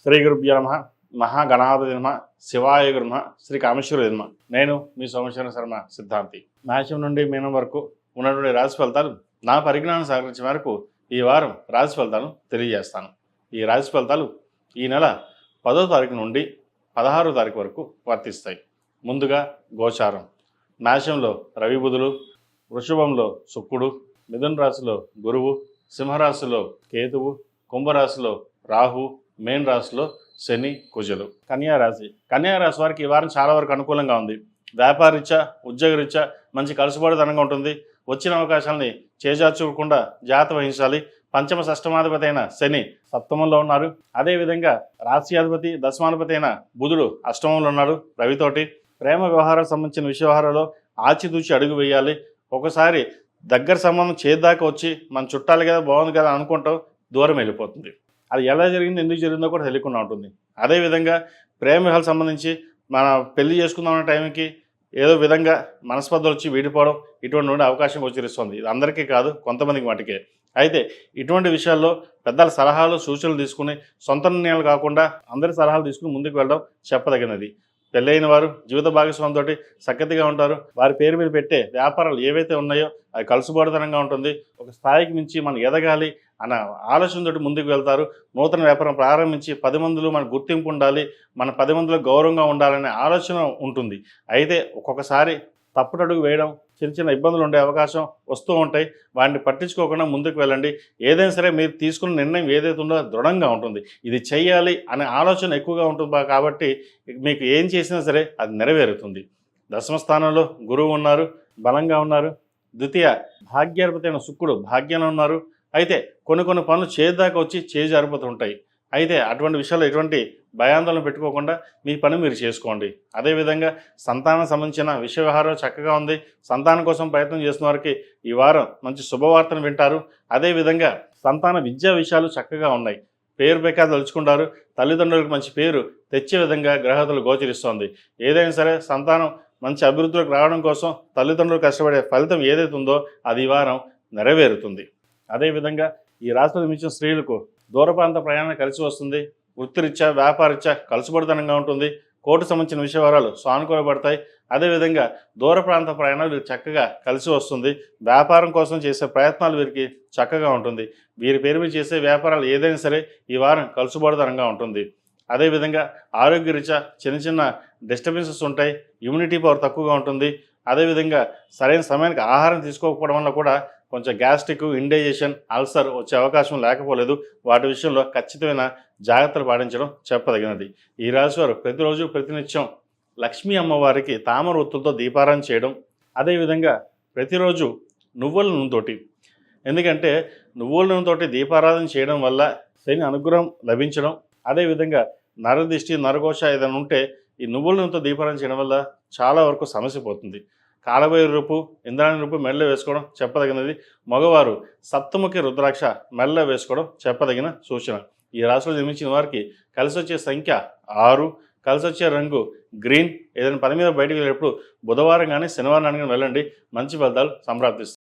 శ్రీ గురుభ్యో నమః. మహాగణాధిపతి నమః. శివాయ గురు నమః. శ్రీ కామేశ్వరుడు నమః. నేను మీ సోమేశ్వర శర్మ సిద్ధాంతి. మేషం నుండి మీనం వరకు ఉన్నటువంటి రాశి ఫలితాలు నా పరిజ్ఞానం సహకరించే మేరకు ఈ వారం రాశి ఫలితాలను తెలియజేస్తాను. ఈ రాశి ఫలితాలు ఈ నెల 10వ తారీఖు నుండి 16వ తారీఖు వరకు వర్తిస్తాయి. ముందుగా గోచారం. మేషంలో రవి బుధులు, వృషభంలో శుక్రుడు, మిథున రాశిలో గురువు, సింహరాశిలో కేతువు, కుంభరాశిలో రాహు, మేన్ రాశిలో శని, కుజులు. కన్యారాశి వారికి ఈ వారం చాలా వరకు అనుకూలంగా ఉంది. వ్యాపారరీత్యా, ఉద్యోగరీత్యా మంచి కలుసుబాటుతనంగా ఉంటుంది. వచ్చిన అవకాశాలని చేజార్చుకోకుండా జాగ్రత్త వహించాలి. పంచమ షష్టమాధిపతి అయిన శని సప్తమంలో ఉన్నారు. అదేవిధంగా రాశ్యాధిపతి దశమాధిపతి అయిన బుధుడు అష్టమంలో ఉన్నాడు రవితోటి. ప్రేమ వ్యవహారాలకు సంబంధించిన విషయ వ్యవహారాల్లో ఆచితూచి అడుగు వేయాలి. ఒకసారి దగ్గర సంబంధం చేద్దాకా వచ్చి మన చుట్టాలు కదా బాగుంది కదా అనుకుంటాం, దూరం వెళ్ళిపోతుంది. అది ఎలా జరిగింది, ఎందుకు జరిగిందో కూడా తెలియకుండా ఉంటుంది. అదేవిధంగా ప్రేమ వ్యవహారాలకు సంబంధించి మన పెళ్లి చేసుకుందాం అనే టైంకి ఏదో విధంగా మనస్పర్ధలు వచ్చి వీడిపోవడం, ఇటువంటి అవకాశం గోచరిస్తుంది. ఇది అందరికీ కాదు, కొంతమందికి మటుకే. అయితే ఇటువంటి విషయాల్లో పెద్దల సలహాలు సూచనలు తీసుకుని సొంత నిర్ణయాలు కాకుండా అందరి సలహాలు తీసుకుని ముందుకు వెళ్ళడం చెప్పదగినది. పెళ్ళైన వారు జీవిత భాగస్వామితో సఖ్యతగా ఉంటారు. వారి పేరు మీద పెట్టే వ్యాపారాలు ఏవైతే ఉన్నాయో అవి కలుసుబాటుతనంగా ఉంటుంది. ఒక స్థాయికి మించి మనం ఎదగాలి అన్న ఆలోచనతో ముందుకు వెళ్తారు. నూతన వ్యాపారం ప్రారంభించి 10 మందిలో మన గుర్తింపు ఉండాలి, మన 10 మందిలో గౌరవంగా ఉండాలనే ఆలోచన ఉంటుంది. అయితే ఒక్కొక్కసారి తప్పుటడుగు వేయడం, చిన్న చిన్న ఇబ్బందులు ఉండే అవకాశం వస్తూ ఉంటాయి. వాటిని పట్టించుకోకుండా ముందుకు వెళ్ళండి. ఏదైనా సరే మీరు తీసుకున్న నిర్ణయం ఏదైతే ఉందో దృఢంగా ఉంటుంది. ఇది చెయ్యాలి అనే ఆలోచన ఎక్కువగా ఉంటుంది కాబట్టి మీకు ఏం చేసినా సరే అది నెరవేరుతుంది. దశమ స్థానంలో గురువు ఉన్నారు, బలంగా ఉన్నారు. ద్వితీయ భాగ్యాధిపతి అయిన శుక్రుడు భాగ్యంలో ఉన్నారు. అయితే కొన్ని పనులు చేద్దాకా వచ్చి చేజారిపోతూ ఉంటాయి. అయితే అటువంటి విషయాల్లో ఎటువంటి భయాందోళన పెట్టుకోకుండా మీ పని మీరు చేసుకోండి. అదేవిధంగా సంతానం సంబంధించిన విషయ వ్యవహారం చక్కగా ఉంది. సంతానం కోసం ప్రయత్నం చేస్తున్న వారికి ఈ వారం మంచి శుభవార్తను వింటారు. అదేవిధంగా సంతాన విద్యా విషయాలు చక్కగా ఉన్నాయి. పేరు ప్రఖ్యాతి తలుచుకుంటారు. తల్లిదండ్రులకు మంచి పేరు తెచ్చే విధంగా గ్రహతులు గోచరిస్తోంది. ఏదైనా సరే సంతానం మంచి అభివృద్ధిలోకి రావడం కోసం తల్లిదండ్రులు కష్టపడే ఫలితం ఏదైతే ఉందో అది ఈ వారం నెరవేరుతుంది. అదేవిధంగా ఈ రాశిలో జన్మించిన స్త్రీలకు దూర ప్రాంత ప్రయాణం కలిసి వస్తుంది. వృత్తిరీత్యా, వ్యాపారరీత్యా కలుసుబడితనంగా ఉంటుంది. కోర్టు సంబంధించిన విషయ వివరాలు సానుకూలపడతాయి. అదేవిధంగా దూర ప్రాంత ప్రయాణాలు వీరికి చక్కగా కలిసి వస్తుంది. వ్యాపారం కోసం చేసే ప్రయత్నాలు వీరికి చక్కగా ఉంటుంది. వీరి పేరు మీద చేసే వ్యాపారాలు ఏదైనా సరే ఈ వారం కలుసుబడితనంగా ఉంటుంది. అదేవిధంగా ఆరోగ్యరీత్యా చిన్న డిస్టర్బెన్సెస్ ఉంటాయి. ఇమ్యూనిటీ పవర్ తక్కువగా ఉంటుంది. అదేవిధంగా సరైన సమయానికి ఆహారం తీసుకోకపోవడం వల్ల కూడా కొంచెం గ్యాస్ట్రిక్, ఇండైజెషన్, అల్సర్ వచ్చే అవకాశం లేకపోలేదు. వాటి విషయంలో ఖచ్చితమైన జాగ్రత్తలు పాటించడం చెప్పదగినది. ఈ రాశి వారు ప్రతిరోజు ప్రతినిత్యం లక్ష్మీ అమ్మవారికి తామర ఒత్తులతో దీపారాధన చేయడం, అదేవిధంగా ప్రతిరోజు నువ్వుల నూనెతోటి, ఎందుకంటే నువ్వుల నూనెతోటి దీపారాధన చేయడం వల్ల శని అనుగ్రహం లభించడం, అదేవిధంగా నరదిష్టి, నరఘోష ఏదైనా ఉంటే ఈ నువ్వుల నూనెతో దీపారాధన చేయడం వల్ల చాలా వరకు సమస్య పోతుంది. కాలభైరవ రూపు, ఇంద్రాణి రూపు మెడలో వేసుకోవడం చెప్పదగినది. మగవారు సప్తముఖి రుద్రాక్ష మెడలో వేసుకోవడం చెప్పదగిన సూచన. ఈ రాశిలో జన్మించిన వారికి కలిసి వచ్చే సంఖ్య 6, కలిసి వచ్చే రంగు గ్రీన్. ఏదైనా పని మీద బయటకు వెళ్ళేటప్పుడు బుధవారం కానీ శనివారం కానీ వెళ్ళండి, మంచి ఫలితాలు సంప్రాప్తిస్తాయి.